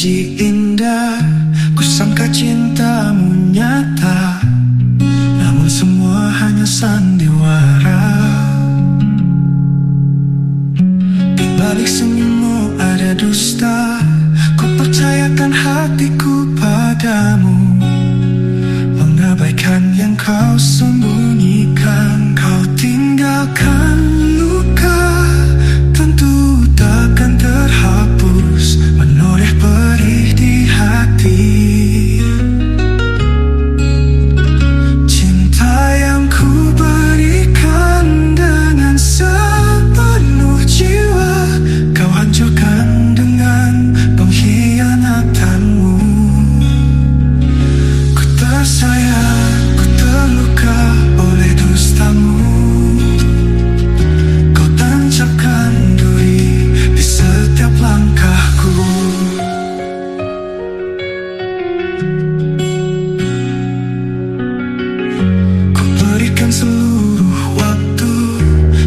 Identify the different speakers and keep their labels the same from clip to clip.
Speaker 1: janji indah, kusangka cintamu nyata, namun semua hanya sandiwara. Di balik senyummu ada dusta, ku percayakan hatiku padamu, mengabaikan yang kau sembunyikan. Kau tinggalkan luka, tentu takkan terhapus, menoreh perih di hati. Cinta yang ku berikan dengan sepenuh jiwa, kau hancurkan dengan pengkhianatanmu. Ku tersayang, ku terluka oleh dustamu. Kau tancapkan duri di setiap langkahku. Ku berikan seluruh waktu,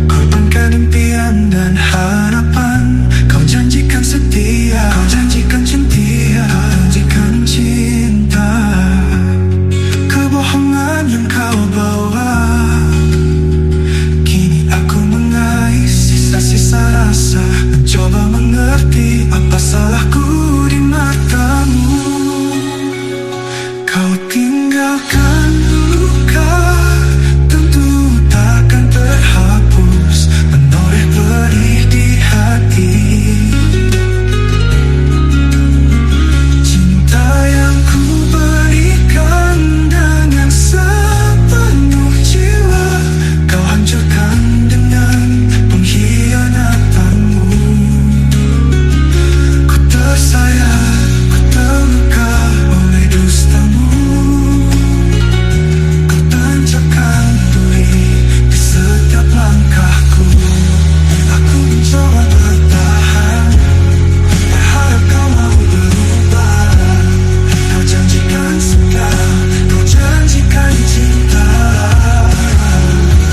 Speaker 1: korbankan impian dan harapan. Kau janjikan setia, kau janjikan cinta, kau janjikan cinta. Kebohongan yang kau bawa, kini aku mengais sisa-sisa rasa, mencoba mengerti apa salahku di matamu. Kau tinggalkan luka, tentu takkan terhapus, menoreh perih di hati. Cinta yang ku berikan dengan sepenuh jiwa, kau hancurkan dengan pengkhianatanmu. Ku tersayang, ku terluka oleh dustamu. Kau tancapkan duri di setiap langkahku. Aku mencoba bertahan, berharap kau mau berubah. Kau janjikan setia, kau janjikan cinta.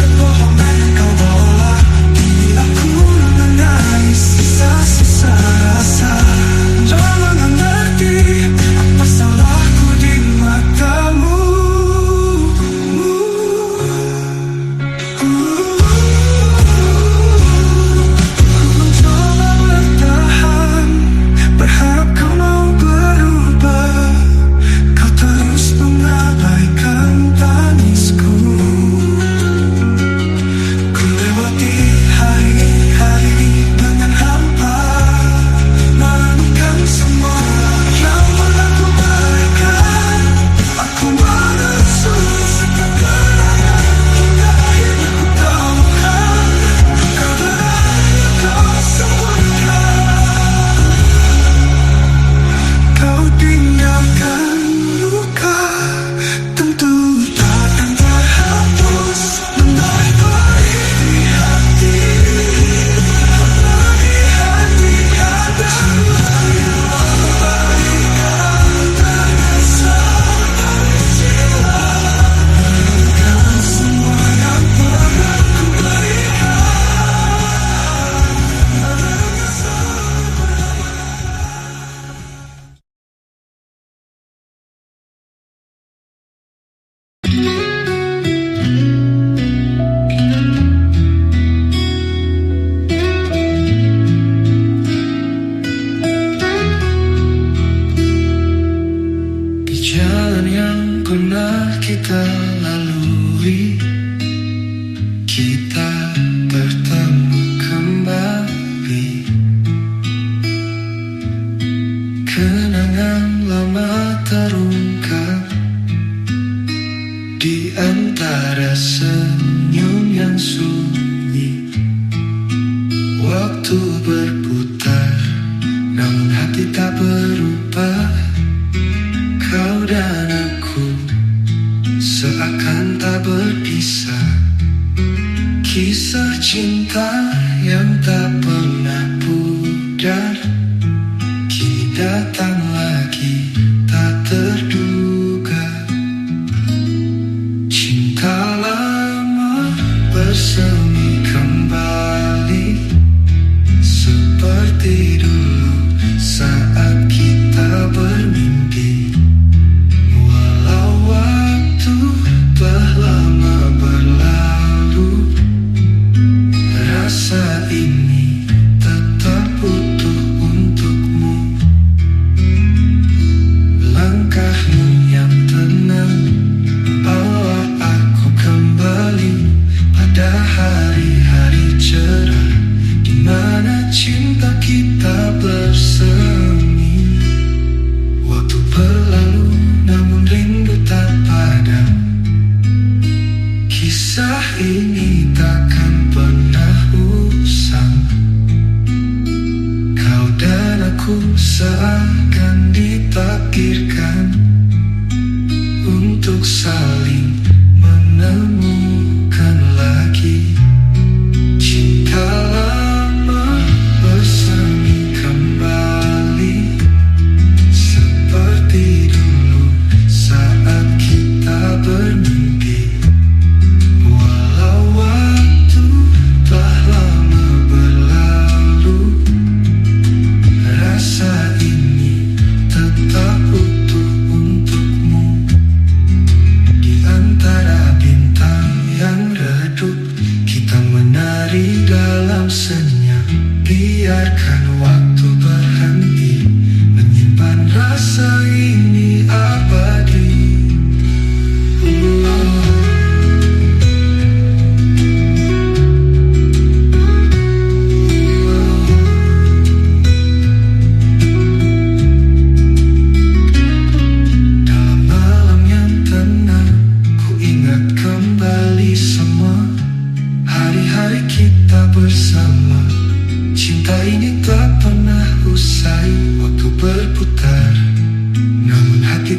Speaker 1: Kebohongan yang kau bawa, kini aku mengais sisa-sisa rasa, mencoba mengerti apa salahku di matamu. Ku mencoba bertahan, berharap kau mau berubah. Kau terus mengabaikan tangisku. Ku lewati hari-hari dengan hampa, menemukan semua yang pernah ku berikan. Aku menelusuri setiap kenangan, hingga akhirnya ku temukan kau berakhir, kau sembunyikan. Kau tinggalkan luka, tentu takkan terhapus, menoreh perih di hati. Perih hati ada yang memberikan dengan sepenuh jiwa, dengan semua yang pernah ku berikan. Di jalan yang pernah kita lalui, kita bertemu kembali. Kenangan lama terungkap di antara senyum yang sunyi. Waktu berputar, namun hati tak berubah. Kau dan aku seakan tak berpisah. Kisah cinta yang tak pernah pudar, kini datang lagi tak terduga.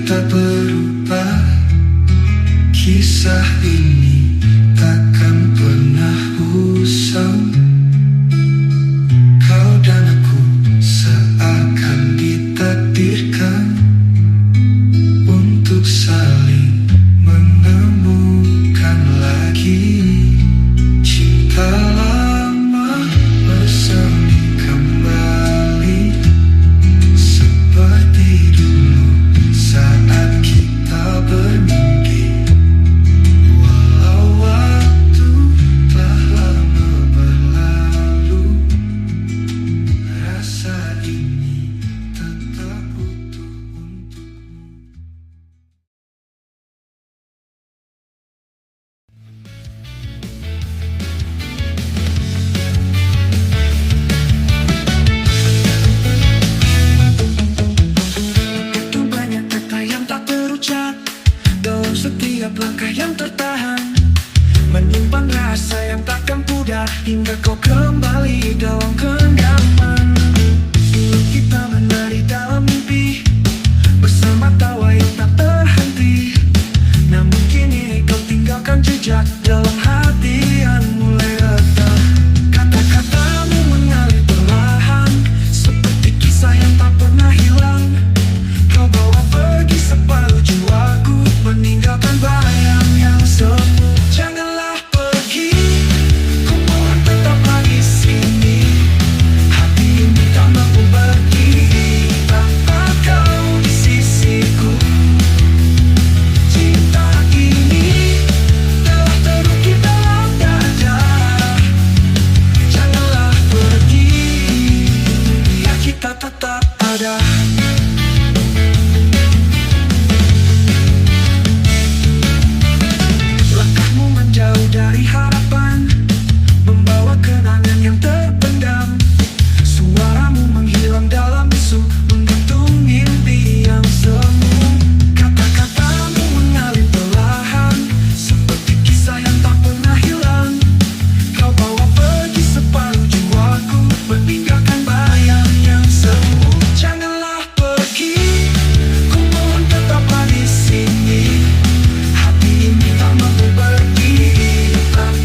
Speaker 1: tak berubah. Kisah ini takkan pernah usang. Kau dan aku seakan ditakdirkan untuk saling menemukan lagi. Cinta lama bersemi kembali seperti dulu saat kita bermimpi. Walau waktu telah lama berlalu, rasa ini tetap utuh untukmu. Begitu banyak kata yang tak terucap dalam setiap langkah yang tertahan, menyimpan rasa yang takkan pudar hingga kau kembali dalam genggaman. Dulu kita menari dalam mimpi bersama tawa yang tak terhenti, namun kini kau tinggalkan jejak dalam hati yang mulai retak. Kata-katamu mengalir perlahan seperti kisah yang tak pernah hilang. Kau bawa pergi separuh jiwaku, meninggalkan bayang yang semu. Janganlah pergi, ku mohon tetaplah di sini. Hati ini tak mampu berdiri tanpa kau di sisiku. Cinta ini telah terukir dalam dada. Janganlah pergi, biar kita tetap ada. Langkahmu menjauh dari harapan, membawa kenangan yang terpendam. Suaramu menghilang dalam bisu, menggantung mimpi yang semu. Kata-katamu mengalir perlahan seperti kisah yang tak pernah hilang. Kau bawa pergi separuh jiwaku, meninggalkan bayang yang semu. Janganlah pergi, ku mohon tetaplah di sini. Hati ini tak mampu berdiri tanpa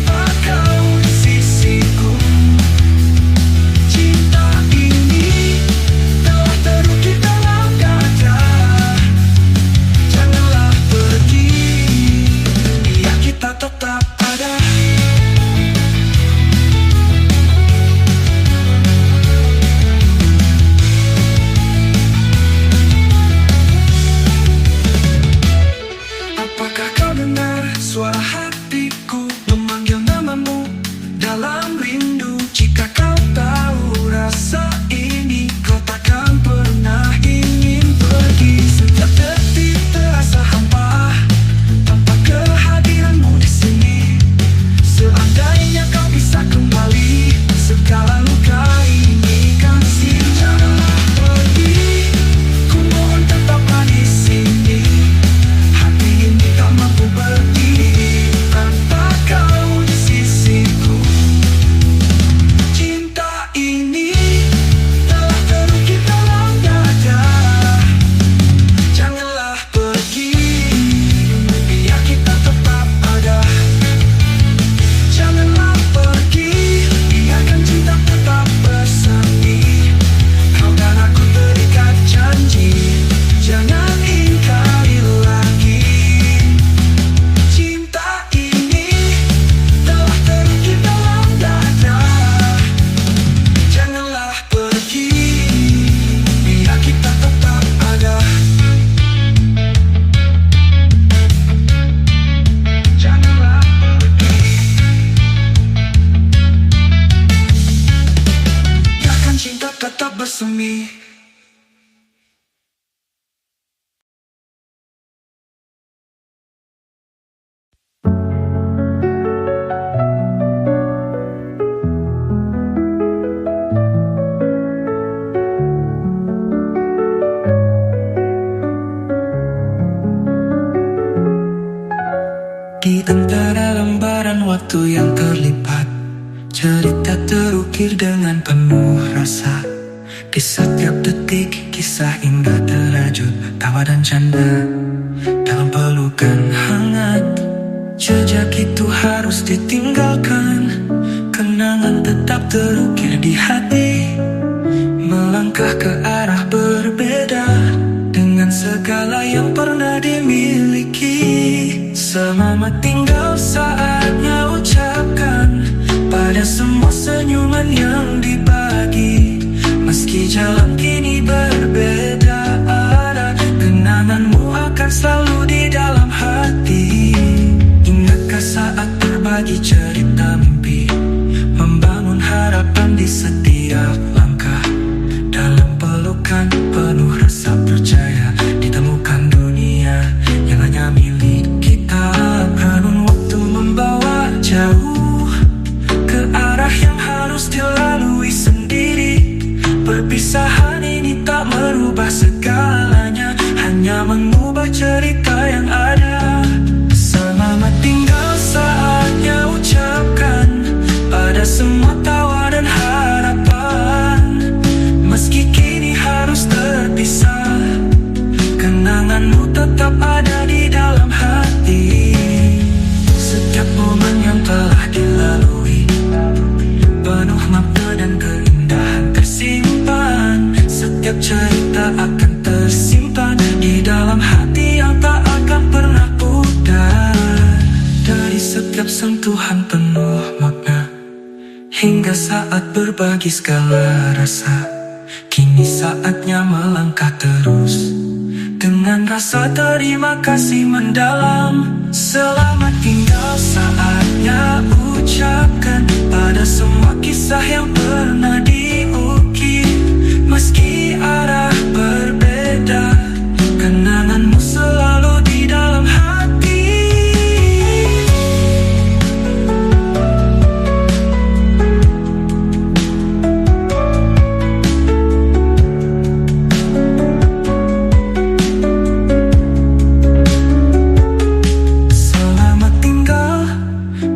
Speaker 1: hingga terajut tawa dan canda dalam pelukan hangat. Jejak itu harus ditinggalkan, kenangan tetap terukir di hati. Melangkah ke arah berbeda dengan segala yang pernah dimiliki. Selamat tinggal saatnya ucapkan pada semua senyuman yang dibagi. Meski jalan kini berbeda arah, kenanganmu akan selalu di dalam hati. Ingatkah saat berbagi cerita mimpi, membangun harapan di setiap langkah. Dalam pelukan penuh rasa percaya, ditemukan dunia yang hanya milik kita. Renung waktu membawa jauh ke arah yang harus dilalui sendiri. Perpisahan ini tak merubah segalanya, hanya mengubah cerita yang ada. Selamat tinggal saatnya ucapkan pada semua tawa dan harapan. Meski kini harus terpisah, kenanganmu tetap ada di dalam hati. Setiap momen yang telah dilalui penuh makna dan keindahan tersimpan. Setiap cerita akan tersimpan di dalam hati yang tak akan pernah pudar. Dari setiap sentuhan penuh makna, hingga saat berbagi segala rasa. Kini saatnya melangkah terus dengan rasa terima kasih mendalam. Selamat tinggal saatnya ucapkan pada semua kisah yang pernah diukir. Meski arah berbeda, kenanganmu selalu di dalam hati. Selamat tinggal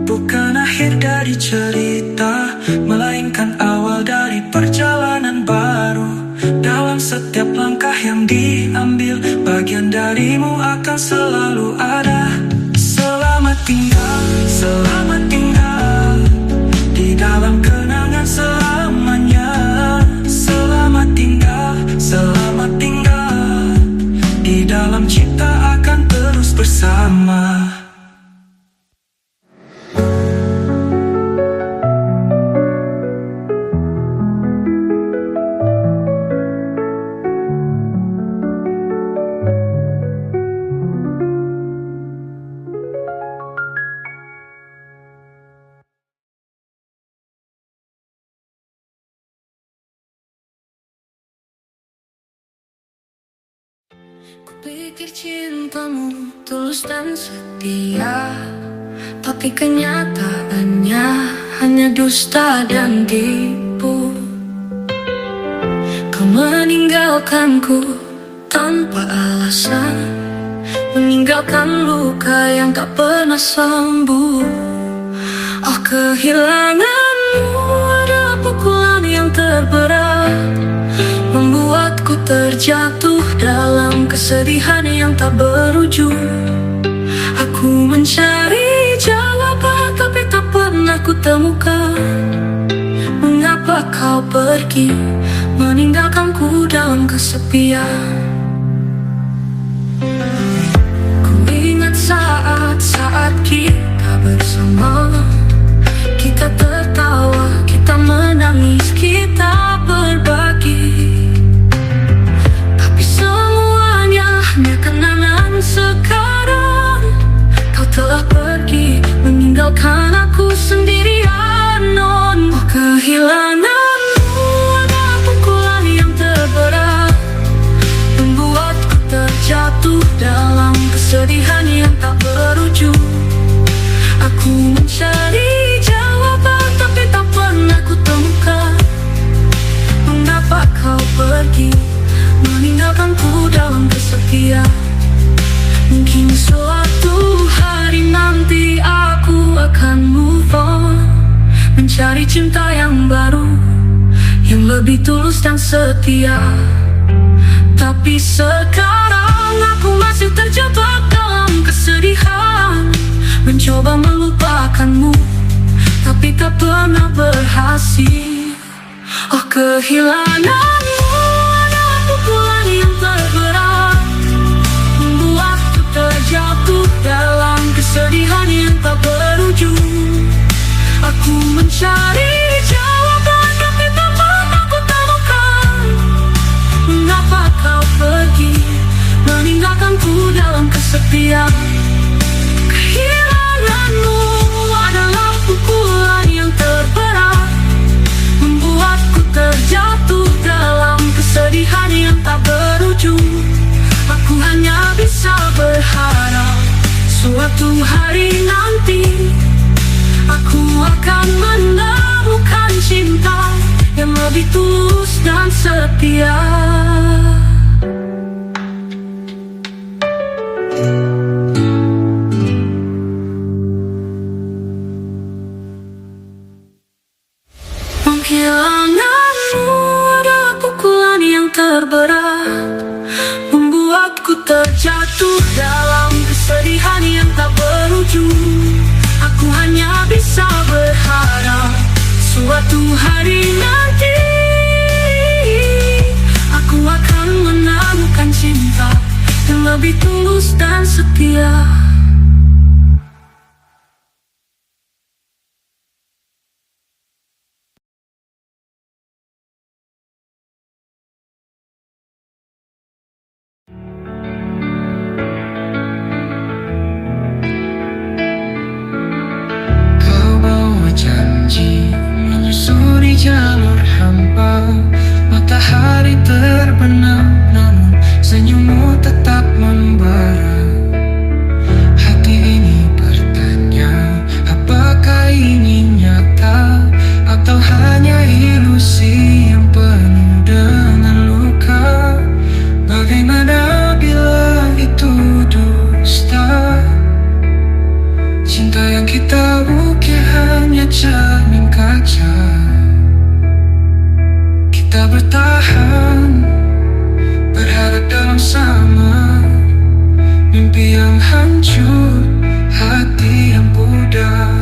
Speaker 1: bukan akhir dari cerita, melainkan awal dari perjalanan baru. Dalam setiap langkah yang diambil, bagian darimu akan selalu ada. Selamat tinggal di dalam kenangan selamanya. Selamat tinggal di dalam cipta akan terus bersama.
Speaker 2: Kupikir cintamu tulus dan setia, tapi kenyataannya hanya dusta dan tipu. Kau meninggalkanku tanpa alasan, meninggalkan luka yang tak pernah sembuh. Oh, kehilanganmu adalah pukulan yang terberat, membuatku terjatuh dalam kesedihan yang tak berujung. Aku mencari jawaban tapi tak pernah kutemukan. Mengapa kau pergi, meninggalkanku dalam kesepian? Ku ingat saat-saat kita bersama. Kita tertawa, kita menangis, kita berbagi. Hanya kenangan sekarang. Kau telah pergi, meninggalkan aku sendirian. Oh, kehilanganmu adalah pukulan yang terberat, membuatku terjatuh dalam kesedihan yang tak berujung. Aku mencari jawaban tapi tak pernah kutemukan. Mengapa kau pergi, meninggalkanku dalam kesepian? Mungkin suatu hari nanti aku akan move on, mencari cinta yang baru, yang lebih tulus dan setia. Tapi sekarang aku masih terjebak dalam kesedihan, mencoba melupakanmu, tapi tak pernah berhasil. Oh, kehilanganmu adalah pukulan yang terberat, membuatku terjatuh dalam kesedihan yang tak berujung. Aku mencari jawaban tapi tak pernah ku temukan. Mengapa kau pergi, meninggalkanku dalam kesepian? Kehilanganmu adalah pukulan yang terberat, membuatku terjatuh dalam kesedihan yang tak berujung. Aku hanya bisa berharap suatu hari nanti aku akan menemukan cinta yang lebih tulus dan setia. Kehilanganmu adalah pukulan yang terberat, membuatku terjatuh dalam kesedihan yang tak berujung. Aku hanya bisa berharap suatu hari nanti aku akan menemukan cinta yang lebih tulus dan setia.
Speaker 1: Menyusuri jalur hampa, matahari terbenam, namun senyummu tetap membara. Hati ini bertanya, apakah ini nyata atau hanya ilusi yang penuh dengan luka? Bagaimana bila itu dusta? Cinta yang kita ukir hanya cermin kaca. Kita bertahan, berharap dalam sama mimpi yang hancur, hati yang pudar.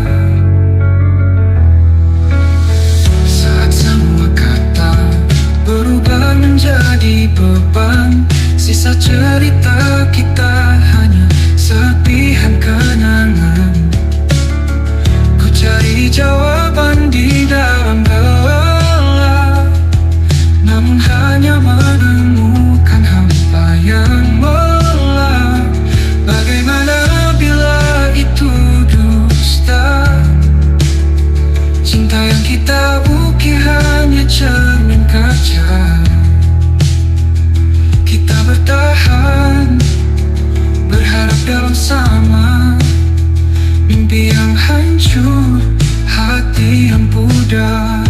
Speaker 1: Saat semua kata berubah menjadi beban, sisa cerita kita hanya serpihan kenangan. Ku cari jawaban di dalam gelap, namun hanya menemukan hampa yang melelap. Bagaimana bila itu dusta? Cinta yang kita ukir hanya cermin kaca. Kita bertahan, berharap dalam sama mimpi yang hancur, hati yang pudar.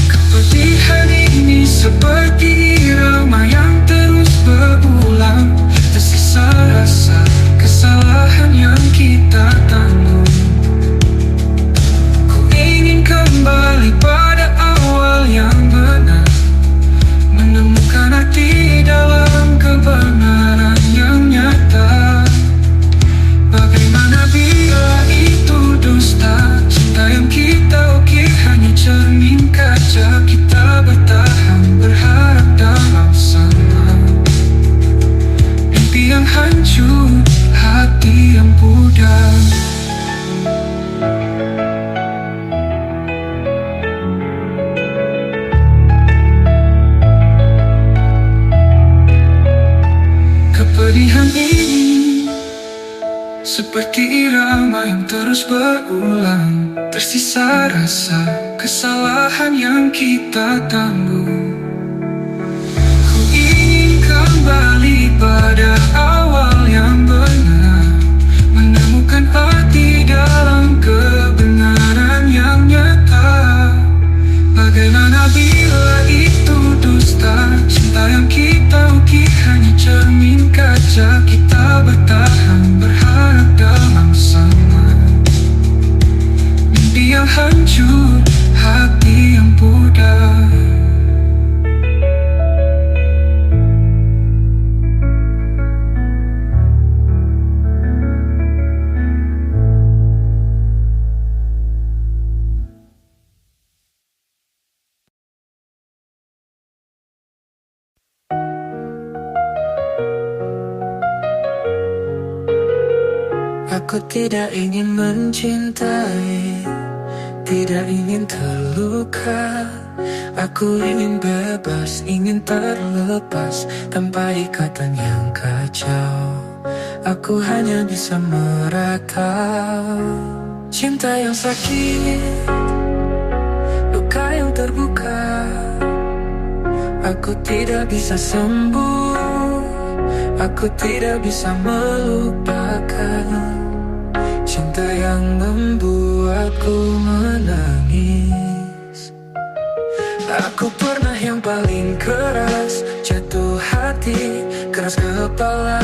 Speaker 1: Kepedihan ini seperti irama yang terus berulang, tersisa rasa kesalahan yang kita tanggung. Ku ingin kembali pada awal yang benar, menemukan arti dalam kebenaran yang nyata. Bagaimana bila itu dusta? Cinta yang kita ukir hanya cermin kaca. Kita bertahan, berharap dalam sama mimpi yang hancur, hati yang pudar. Kepedihan ini seperti irama yang terus berulang, tersisa rasa kesalahan yang kita tanggung. Ku ingin kembali pada awal yang benar, menemukan arti dalam kebenaran yang nyata. Bagaimana bila itu dusta? Cinta yang kita ukir hanya cermin kaca. Kita bertahan, berharap dalam sama mimpi yang hancur, hati yang pudar. Aku tidak ingin mencintai, tidak ingin terluka. Aku ingin bebas, ingin terlepas tanpa ikatan yang kacau. Aku hanya bisa meratap cinta yang sakit, luka yang terbuka. Aku tidak bisa sembuh, aku tidak bisa melupakan cinta yang membuatku menangis. Aku pernah yang paling keras, jatuh hati, keras kepala,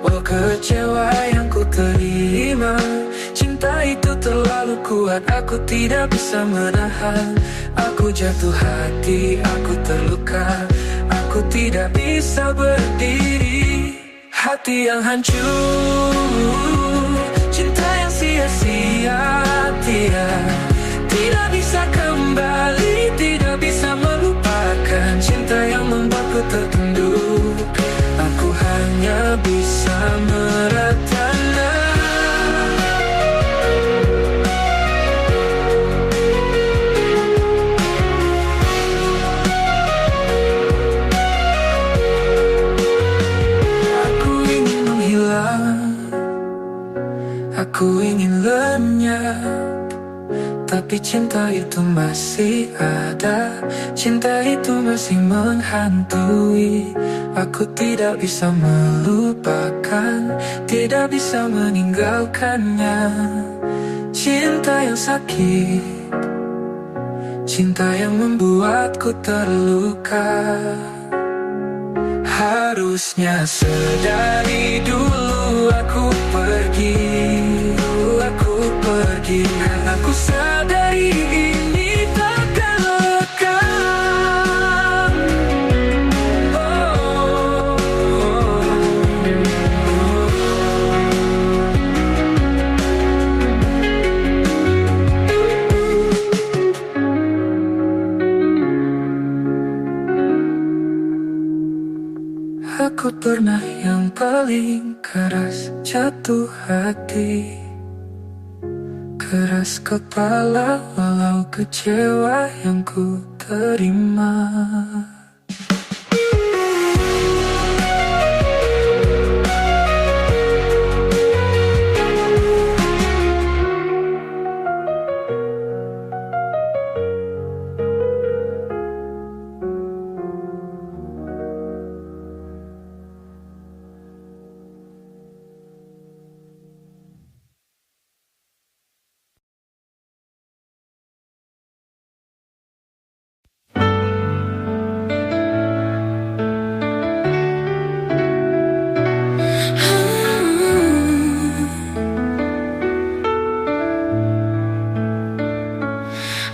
Speaker 1: walau kecewa yang ku terima. Cinta itu terlalu kuat, aku tidak bisa menahan. Aku jatuh hati, aku terluka, aku tidak bisa berdiri. Hati yang hancur, cinta yang sia-sia, tidak bisa kembali, tidak bisa melupakan cinta yang membuatku tertunduk. Aku hanya bisa meratap. Aku ingin lenyap, tapi cinta itu masih ada. Cinta itu masih menghantui. Aku tidak bisa melupakan, tidak bisa meninggalkannya. Cinta yang sakit, cinta yang membuatku terluka. Harusnya sedari dulu aku pergi, karena aku sadari ini takkan lekang. Aku pernah yang paling keras, jatuh hati, keras kepala, walau kecewa yang ku terima.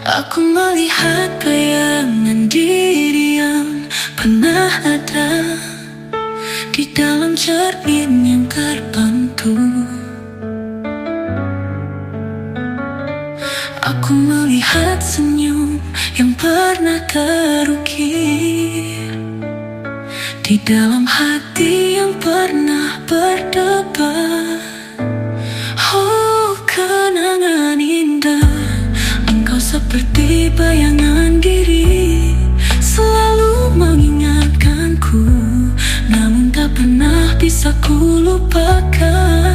Speaker 2: Aku melihat bayangan diri yang pernah ada di dalam cermin yang terbantu. Aku melihat senyum yang pernah terukir di dalam hati yang pernah berdebar. Oh, kenangan indah, seperti bayangan diri, selalu mengingatkanku, namun tak pernah bisa ku lupakan.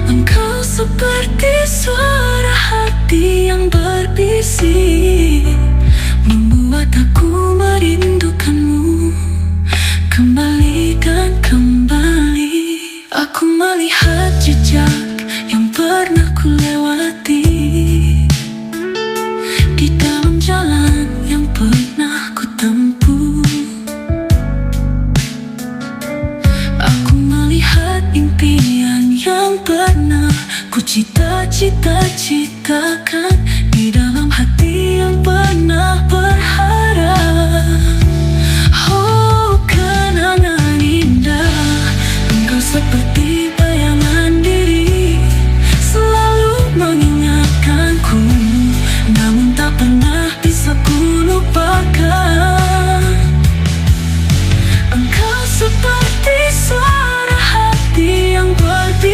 Speaker 2: Engkau seperti suara hati yang berbisik, membuat aku merindukanmu kembali dan kembali. Aku melihat jejak yang pernah ku lewati di dalam jalan yang pernah ku tempuh. Aku melihat impian yang pernah ku cita-citakan di dalam hati yang pernah berharap. Oh, kenangan indah, engkau seperti bayangan diri, selalu mengingatkanku, namun tak pernah bisa ku lupakan. Engkau seperti suara hati yang berbisik,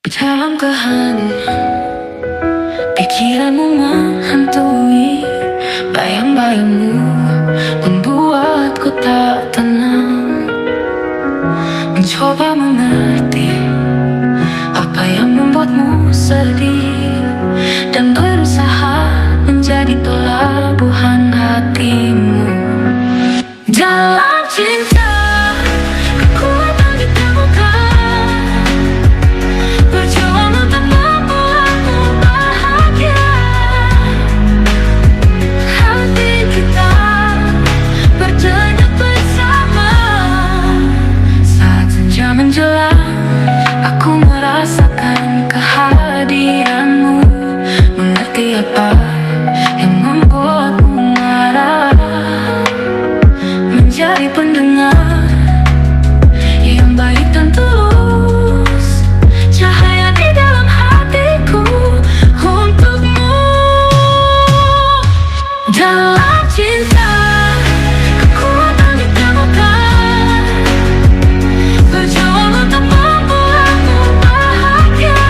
Speaker 2: Dalam keheningan pikiranmu menghantui, bayang-bayangmu membuatku tak tenang. Mencoba mengerti apa yang membuatmu sedih, dan berusaha menjadi pelabuhan hatimu. Dalam cinta kekuatan ditemukan, berjuang untuk membuatmu bahagia. Hati kita berdenyut bersama. Saat senja menjelang, aku merasakan kehadiranmu. Mengerti apa yang membuatmu marah, menjadi pendengar yang baik dan tulus, cahaya di dalam hatiku untukmu. Dalam cinta kekuatan ditemukan, berjuang untuk membuatmu bahagia.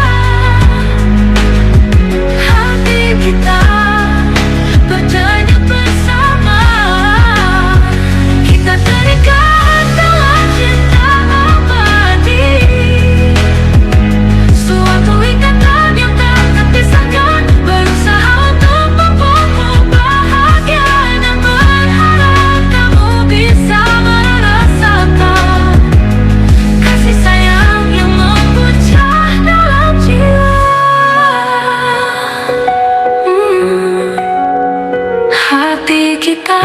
Speaker 2: Hati kita berdenyut bersama. Kita terikat dalam cinta abadi, suatu ikatan yang tak terpisahkan. Berusaha untuk membuatmu bahagia, dan berharap kamu bisa merasakan kasih sayang yang membuncah dalam jiwa. Hati kita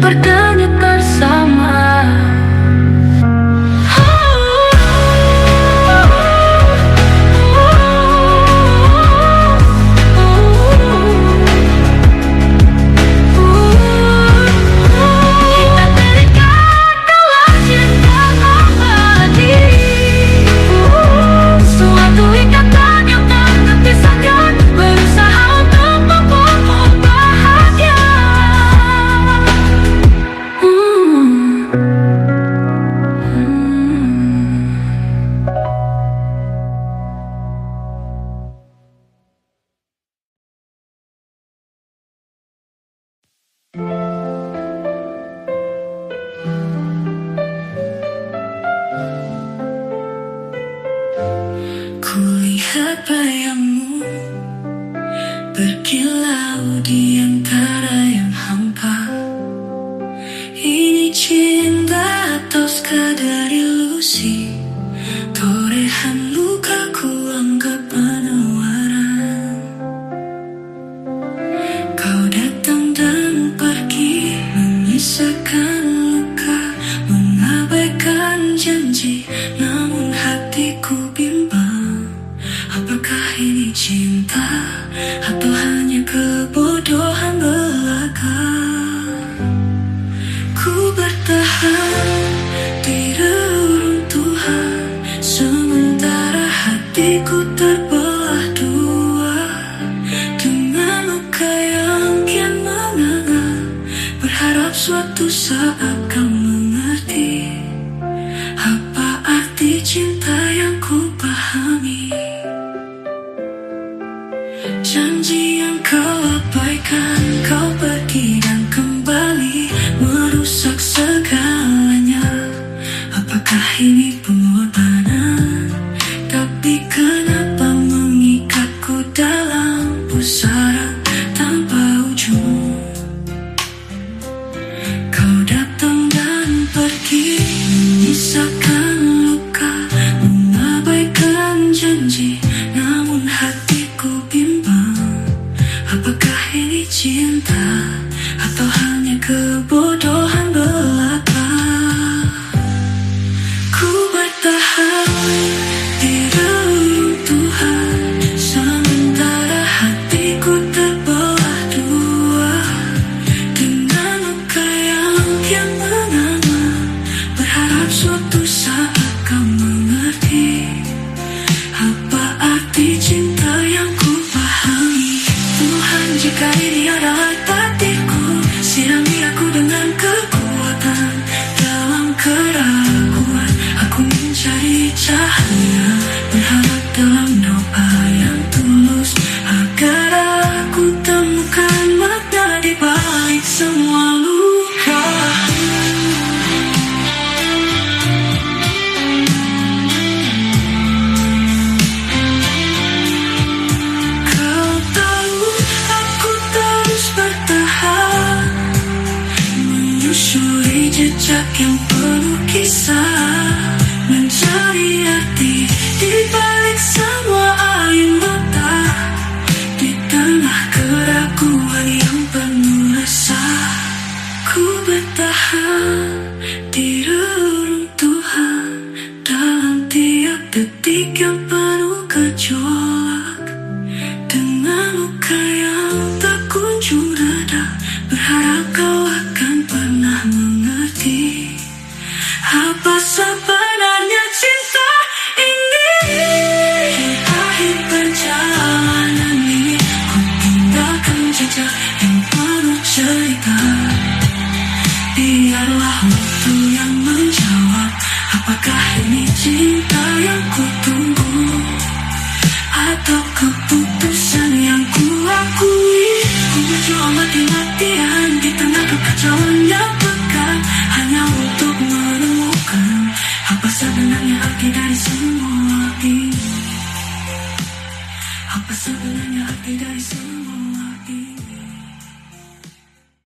Speaker 2: berdenyut bersama. Kita terikat dalam cinta abadi, suatu ikatan yang tak terpisahkan. Berusaha untuk membuatmu bahagia. Kulihat bayangmu berkilau di antara yang hampa. Ini cinta atau sekadar ilusi? Torehan lukaku anggap penawaran. Kau datang dan pergi, menyisakan luka, mengabaikan janji. Namun hatiku bimbang, apakah ini cinta atau hanya kebodohan belaka? Ku bertahan di reruntuhan, sementara hatiku terbelah dua. Dengan luka yang kian menganga, berharap suatu saat kau mengerti apa arti cinta yang ku pahami. Janji yang kau abaikan, kau pergi dan kembali, merusak segalanya. Apakah ini pengorbanan? Tapi kenapa mengikatku dalam pusara tanpa ujung? Kau datang dan pergi, menyisakan luka, mengabaikan janji. Namun hatiku bimbang, apakah ini cinta atau hanya kebodohan belaka? Ku bertahan di reruntuhan, sementara hatiku terbelah dua. Dengan luka yang kian menganga, berharap suatu saat kau mengerti apa arti cinta yang ku pahami. Tuhan, jika ini adalah takdirku, sirami aku dengan kekuatan. Dalam keraguan, aku mencari cahaya, berharap puncak yang penuh kisah, mencari arti di balik semua air mata, di tengah keraguan yang penuh resah. Ku bertahan di reruntuhan dalam tiap detik yang penuh gejolak, dengan luka yang tak kunjung reda, berharap kau akan pernah mengerti apa sebenarnya cinta ini. Di akhir perjalanan ini, ku tinggalkan jejak yang penuh cerita. Biarlah waktu yang menjawab, apakah ini cinta yang ku tunggu, atau keputusan yang ku akui. Ku berjuang mati-matian di tengah kekacauan yang pekat, hanya untuk menemukan apa sebenarnya arti dari semua ini. Apa sebenarnya arti dari semua